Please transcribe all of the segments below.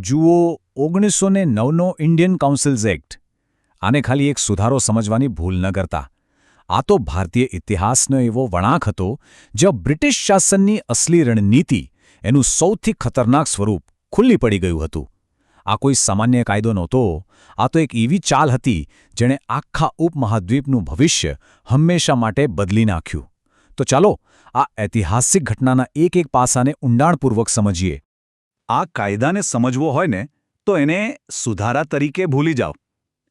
જુઓ 1909નો Indian councils act. આને ખાલી એક સુધારો સમજવાની ભૂલ ન કરતા. આ તો ભારતીય ઇતિહાસનો એવો વળાંક હતો જ્યાં બ્રિટિશ શાસનની અસલી રણનીતિ, એનું સૌથી ખતરનાક સ્વરૂપ ખુલ્લી પડી ગયું હતું. આ કોઈ સામાન્ય કાયદો નહોતો. આ તો એક એવી ચાલ હતી જેણે આખા ઉપમહાદ્વીપનું ભવિષ્ય હંમેશા માટે બદલી નાખ્યું. તો ચાલો આ ઐતિહાસિક ઘટનાના એક એક પાસાને ઊંડાણપૂર્વક સમજીએ. આ કાયદાને સમજવો હોય ને તો એને સુધારા તરીકે ભૂલી જાઓ.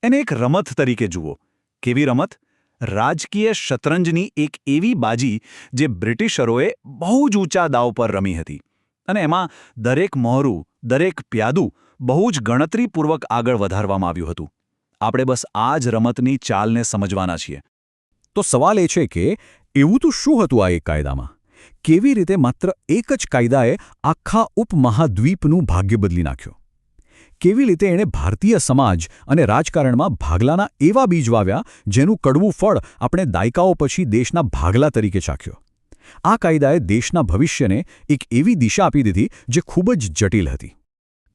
એને એક રમત તરીકે જુઓ. કેવી રમત? રાજકીય શતરંજની એક એવી બાજી જે બ્રિટિશરોએ બહુ જ ઊંચા દાવ પર રમી હતી. અને એમાં દરેક મહોરું, દરેક પ્યાદું બહુ જ ગણતરીપૂર્વક આગળ વધારવામાં આવ્યું હતું. આપણે બસ આ જ રમતની ચાલને સમજવાના છીએ. તો સવાલ એ છે કે એવું તો શું હતું આ એક કાયદામાં? કેવી રીતે માત્ર એક જ કાયદાએ આખા ઉપમહાદ્વીપનું ભાગ્ય બદલી નાખ્યું? કેવી રીતે એણે ભારતીય સમાજ અને રાજકારણમાં ભાગલાના એવા બીજ વાવ્યા જેનું કડવું ફળ આપણે દાયકાઓ પછી દેશના ભાગલા તરીકે ચાખ્યો? આ કાયદાએ દેશના ભવિષ્યને એક એવી દિશા આપી દીધી જે ખૂબ જ જટિલ હતી.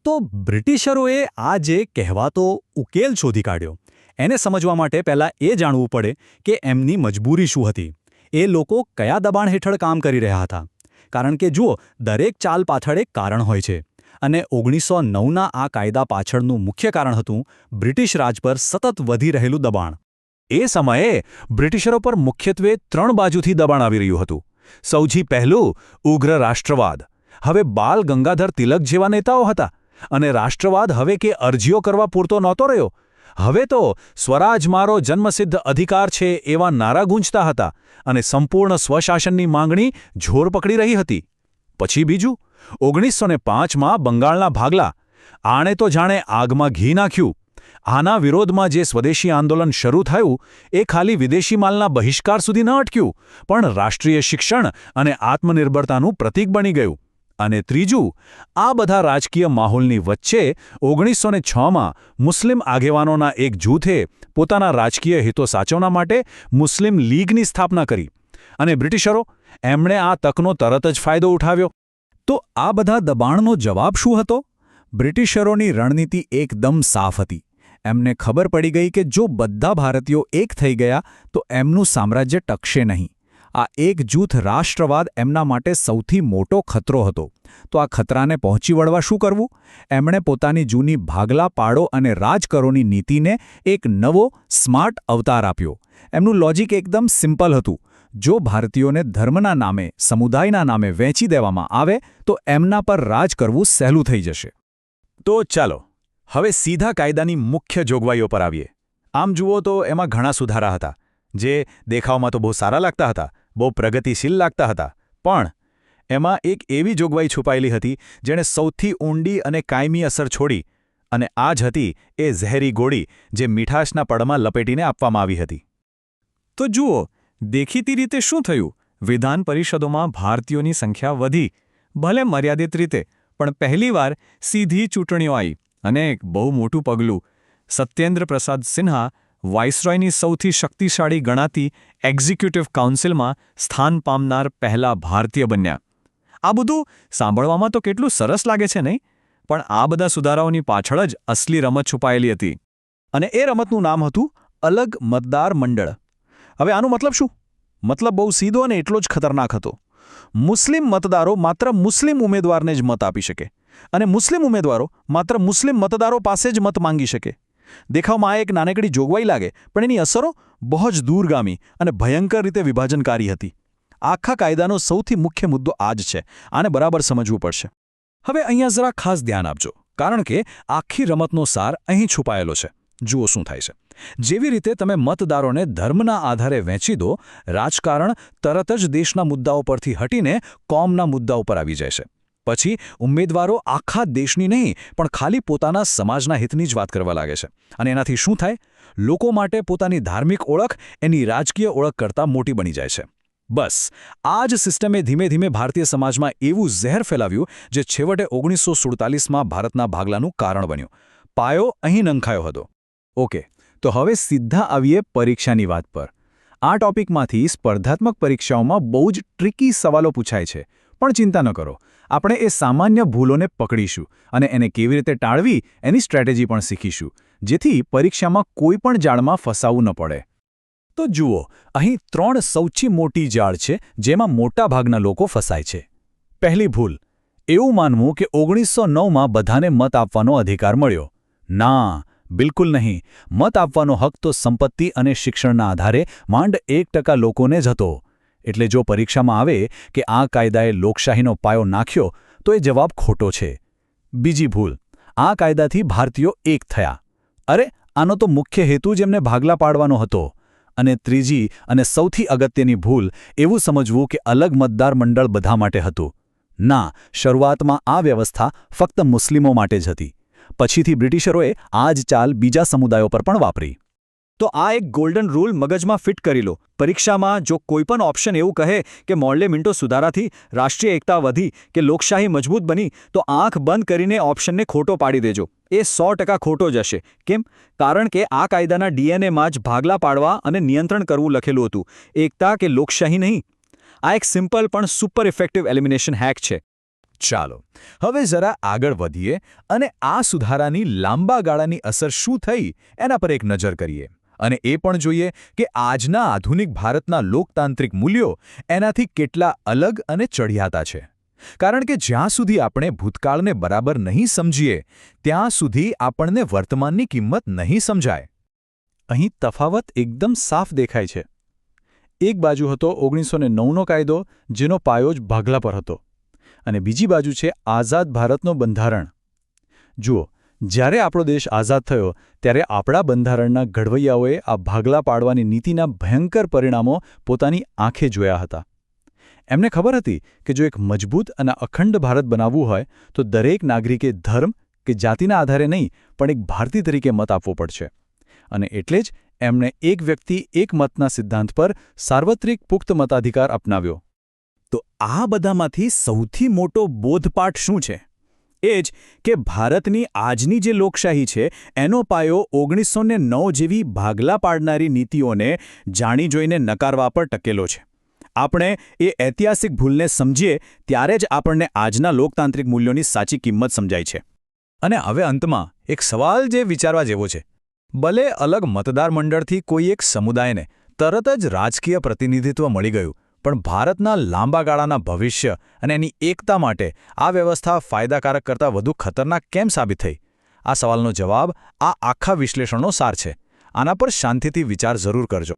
તો બ્રિટિશરોએ આ જે કહેવાતો ઉકેલ શોધી કાઢ્યો, એને સમજવા માટે પહેલાં એ જાણવું પડે કે એમની મજબૂરી શું હતી. એ લોકો કયા દબાણ હેઠળ કામ કરી રહ્યા હતા? કારણ કે જુઓ, દરેક ચાલ પાછળ એક કારણ હોય છે. અને 1909ના આ કાયદા પાછળનું મુખ્ય કારણ હતું બ્રિટિશ રાજ પર સતત વધી રહેલું દબાણ. એ સમયે બ્રિટિશરો પર મુખ્યત્વે 3 બાજુથી દબાણ આવી રહ્યું હતું. સૌથી પહેલું ઉગ્ર રાષ્ટ્રવાદ. હવે બાલ ગંગાધર તિલક જેવા નેતાઓ હતા. અને રાષ્ટ્રવાદ હવે કે અરજીઓ કરવા પૂરતો નહોતો રહ્યો. હવે તો સ્વરાજ મારો જન્મસિદ્ધ અધિકાર છે એવા નારા ગૂંજતા હતા અને સંપૂર્ણ સ્વશાસનની માંગણી જોર પકડી રહી હતી. પછી બીજું 1905માં બંગાળના ભાગલા. આણે તો જાણે આગમાં ઘી નાખ્યું. આના વિરોધમાં જે સ્વદેશી આંદોલન શરૂ થયું એ ખાલી વિદેશી માલના બહિષ્કાર સુધી ન અટક્યું, પણ રાષ્ટ્રીય શિક્ષણ અને આત્મનિર્ભરતાનું પ્રતીક બની ગયું. અને ત્રીજું, આ બધા રાજકીય માહોલની વચ્ચે 1906માં મુસ્લિમ આગેવાનોના એક જૂથે પોતાના રાજકીય હિતો સાચવવા માટે મુસ્લિમ લીગની સ્થાપના કરી. અને બ્રિટિશરો, એમણે આ તકનો તરત જ ફાયદો ઉઠાવ્યો. તો આ બધા દબાણનો જવાબ શું હતો? બ્રિટિશરોની રણનીતિ એકદમ સાફ હતી. એમને ખબર પડી ગઈ કે જો બધા ભારતીયો એક થઈ ગયા તો એમનું સામ્રાજ્ય ટકશે નહીં. આ એક જૂથ રાષ્ટ્રવાદ એમના માટે સૌથી મોટો ખતરો હતો. તો આ ખતરાને પહોંચી વળવા શું કરવું? એમણે પોતાની જૂની ભાગલા પાડો અને રાજ કરોની નીતિને એક નવો સ્માર્ટ અવતાર આપ્યો. એમનું લોજિક એકદમ સિમ્પલ હતું. જો ભારતીયોને ધર્મના નામે, સમુદાયના નામે વહેંચી દેવામાં આવે તો એમના પર રાજ કરવું સહેલું થઈ જશે. તો ચાલો હવે સીધા કાયદાની મુખ્ય જોગવાઈઓ પર આવીએ. આમ જુઓ તો એમાં ઘણા સુધારા હતા જે દેખાવમાં તો બહુ સારા લાગતા હતા, બહુ પ્રગતિશીલ લાગતા હતા. પણ એમાં એક એવી જોગવાઈ છુપાયેલી હતી જેણે સૌથી ઊંડી અને કાયમી અસર છોડી. અને આ જ હતી એ ઝેરી ગોળી જે મીઠાશના પડમાં લપેટીને આપવામાં આવી હતી. તો જુઓ, દેખીતી રીતે શું થયું? વિધાન પરિષદોમાં ભારતીયોની સંખ્યા વધી, ભલે મર્યાદિત રીતે, પણ પહેલીવાર સીધી ચૂંટણીઓ આવી. અને એક બહુ મોટું પગલું, સત્યેન્દ્ર પ્રસાદ સિન્હા વાઇસરોયની સૌથી શક્તિશાળી ગણાતી એક્ઝિક્યુટિવ કાઉન્સિલમાં સ્થાન પામનાર પહેલા ભારતીય બન્યા. આ બધું સાંભળવામાં તો કેટલું સરસ લાગે છે નહીં? પણ આ બધા સુધારાઓની પાછળ જ અસલી રમત છુપાયેલી હતી. અને એ રમતનું નામ હતું અલગ મતદાર મંડળ. હવે આનો મતલબ શું? મતલબ બહુ સીધો અને એટલો જ ખતરનાક હતો. મુસ્લિમ મતદારો માત્ર મુસ્લિમ ઉમેદવારને જ મત આપી શકે અને મુસ્લિમ ઉમેદવારો માત્ર મુસ્લિમ મતદારો પાસે જ મત માંગી શકે. દેખાવમાં આ એક નાનકડી જોગવાઈ લાગે, પણ એની અસરો બહુ જ દૂરગામી અને ભયંકર રીતે વિભાજનકારી હતી. આખા કાયદાનો સૌથી મુખ્ય મુદ્દો આ જ છે. આને બરાબર સમજવું પડશે. હવે અહીંયા જરા ખાસ ધ્યાન આપજો, કારણ કે આખી રમતનો સાર અહીં છુપાયેલો છે. જુઓ શું થાય છે. જેવી રીતે તમે મતદારોને ધર્મના આધારે વહેંચી દો, રાજકારણ તરત જ દેશના મુદ્દાઓ પરથી હટીને કોમના મુદ્દા ઉપર આવી જાય છે. પછી ઉમેદવારો આખા દેશની નહીં પણ ખાલી પોતાના સમાજના હિતની જ વાત કરવા લાગે છે. અને એનાથી શું થાય? લોકો માટે પોતાની ધાર્મિક ઓળખ એની રાજકીય ઓળખ કરતાં મોટી બની જાય છે. બસ આ જ સિસ્ટમે ધીમે ધીમે ભારતીય સમાજમાં એવું ઝેર ફેલાવ્યું જે છેવટે 1947માં ભારતના ભાગલાનું કારણ બન્યું. પાયો અહીં નંખાયો હતો. ઓકે, તો હવે સીધા આવીએ પરીક્ષાની વાત પર. આ ટોપિકમાંથી સ્પર્ધાત્મક પરીક્ષાઓમાં બહુ જ ટ્રિકી સવાલો પૂછાય છે. પણ ચિંતા ન કરો, આપણે એ સામાન્ય ભૂલોને પકડીશું અને એને કેવી રીતે ટાળવી એની સ્ટ્રેટેજી પણ શીખીશું, જેથી પરીક્ષામાં કોઈ પણ જાળમાં ફસાવું ન પડે. તો જુઓ, અહીં 3 સૌથી મોટી જાળ છે જેમાં મોટાભાગના લોકો ફસાય છે. પહેલી ભૂલ, એવું માનવું કે 1909માં બધાને મત આપવાનો અધિકાર મળ્યો. ના, બિલકુલ નહીં. મત આપવાનો હક તો સંપત્તિ અને શિક્ષણના આધારે માંડ 1% લોકોને જ હતો. એટલે જો પરીક્ષામાં આવે કે આ કાયદાએ લોકશાહીનો પાયો નાખ્યો, તો એ જવાબ ખોટો છે. બીજી ભૂલ, આ કાયદાથી ભારતીયો એક થયા. અરે, આનો તો મુખ્ય હેતુ જ એમને ભાગલા પાડવાનો હતો. અને ત્રીજી અને સૌથી અગત્યની ભૂલ, એવું સમજવું કે અલગ મતદાર મંડળ બધા માટે હતું. ના, શરૂઆતમાં આ વ્યવસ્થા ફક્ત મુસ્લિમો માટે જ હતી. પછીથી બ્રિટિશરોએ આ જ ચાલ બીજા સમુદાયો પર પણ વાપરી. તો આ એક ગોલ્ડન રૂલ મગજમાં ફિટ કરી લો. પરીક્ષામાં જો કોઈ પણ ઓપ્શન એવું કહે કે મોર્લે મિન્ટો સુધારાથી રાષ્ટ્રીય એકતા વધી કે લોકશાહી મજબૂત બની, તો આંખ બંધ કરીને ઓપ્શનને ખોટો પાડી દેજો. એ 100% ખોટો જ હશે. કેમ? કારણ કે આ કાયદાના ડીએનએમાં જ ભાગલા પાડવા અને નિયંત્રણ કરવું લખેલું હતું, એકતા કે લોકશાહી નહીં. આ એક સિમ્પલ પણ સુપર ઇફેક્ટિવ એલિમિનેશન હેક છે. ચાલો, હવે જરા આગળ વધીએ અને આ સુધારાની લાંબા ગાળાની અસર શું થઈ એના પર એક નજર કરીએ. અને એ પણ જોઈએ કે આજના આધુનિક ભારતના લોકતાંત્રિક મૂલ્યો એનાથી કેટલા અલગ અને ચઢિયાતા છે. કારણ કે જ્યાં સુધી આપણે ભૂતકાળને બરાબર નહીં સમજીએ, ત્યાં સુધી આપણને વર્તમાનની કિંમત નહીં સમજાય. અહીં તફાવત એકદમ સાફ દેખાય છે. એક બાજુ હતો 1909નો કાયદો, જેનો પાયો જ ભાગલા પર હતો. અને બીજી બાજુ છે આઝાદ ભારતનો બંધારણ. જુઓ, જ્યારે આપણો દેશ આઝાદ થયો ત્યારે આપણા બંધારણના ઘડવૈયાઓએ આ ભાગલા પાડવાની નીતિના ભયંકર પરિણામો પોતાની આંખે જોયા હતા. એમને ખબર હતી કે જો એક મજબૂત અને અખંડ ભારત બનાવવું હોય તો દરેક નાગરિકે ધર્મ કે જાતિના આધારે નહીં, પણ એક ભારતીય તરીકે મત આપવો પડશે. અને એટલે જ એમણે એક વ્યક્તિ એક મતના સિદ્ધાંત પર સાર્વત્રિક પુખ્ત મતાધિકાર અપનાવ્યો. તો આ બધામાંથી સૌથી મોટો બોધપાઠ શું છે? એ જ કે ભારતની આજની જે લોકશાહી છે એનો પાયો 1909 જેવી ભાગલા પાડનારી નીતિઓને જાણી જોઈને નકારવા પર ટકેલો છે. આપણે એ ઐતિહાસિક ભૂલને સમજીએ ત્યારે જ આપણને આજના લોકતાંત્રિક મૂલ્યોની સાચી કિંમત સમજાય છે. અને હવે અંતમાં એક સવાલ જે વિચારવા જેવો છે. ભલે અલગ મતદાર મંડળથી કોઈ એક સમુદાયને તરત જ રાજકીય પ્રતિનિધિત્વ મળી ગયું, પણ ભારતના લાંબા ગાળાના ભવિષ્ય અને એની એકતા માટે આ વ્યવસ્થા ફાયદાકારક કરતાં વધુ ખતરનાક કેમ સાબિત થઈ? આ સવાલનો જવાબ આ આખા વિશ્લેષણનો સાર છે. આના પર શાંતિથી વિચાર જરૂર કરજો.